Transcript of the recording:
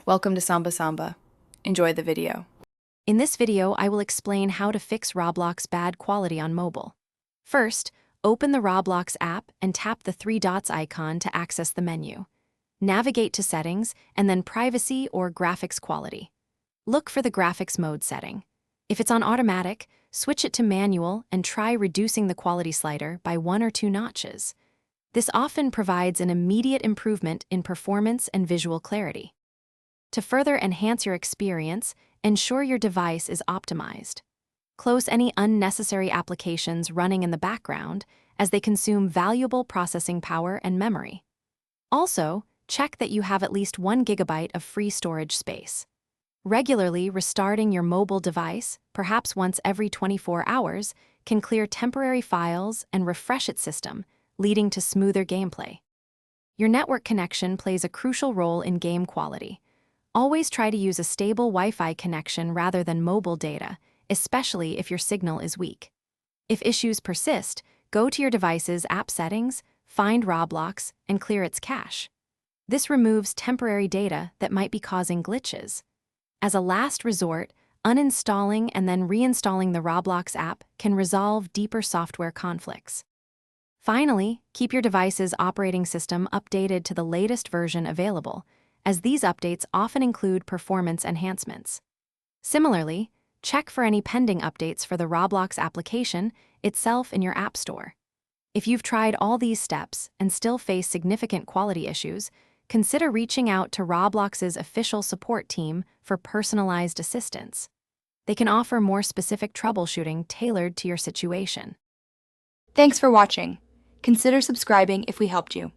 Welcome to Samba Samba. Enjoy the video. In this video, I will explain how to fix Roblox bad quality on mobile. First, open the Roblox app and tap the three dots icon to access the menu. Navigate to Settings and then Privacy or Graphics Quality. Look for the graphics mode setting. If it's on automatic, switch it to manual and try reducing the quality slider by 1 or 2 notches. This often provides an immediate improvement in performance and visual clarity. To further enhance your experience, ensure your device is optimized. Close any unnecessary applications running in the background, as they consume valuable processing power and memory. Also, check that you have at least 1 GB of free storage space. Regularly restarting your mobile device, perhaps once every 24 hours, can clear temporary files and refresh its system, leading to smoother gameplay. Your network connection plays a crucial role in game quality. Always try to use a stable Wi-Fi connection rather than mobile data, especially if your signal is weak. If issues persist, go to your device's app settings, find Roblox, and clear its cache. This removes temporary data that might be causing glitches. As a last resort, uninstalling and then reinstalling the Roblox app can resolve deeper software conflicts. Finally, keep your device's operating system updated to the latest version available, as these updates often include performance enhancements. Similarly, check for any pending updates for the Roblox application itself in your App Store. If you've tried all these steps and still face significant quality issues, consider reaching out to Roblox's official support team for personalized assistance. They can offer more specific troubleshooting tailored to your situation. Thanks for watching. Consider subscribing if we helped you.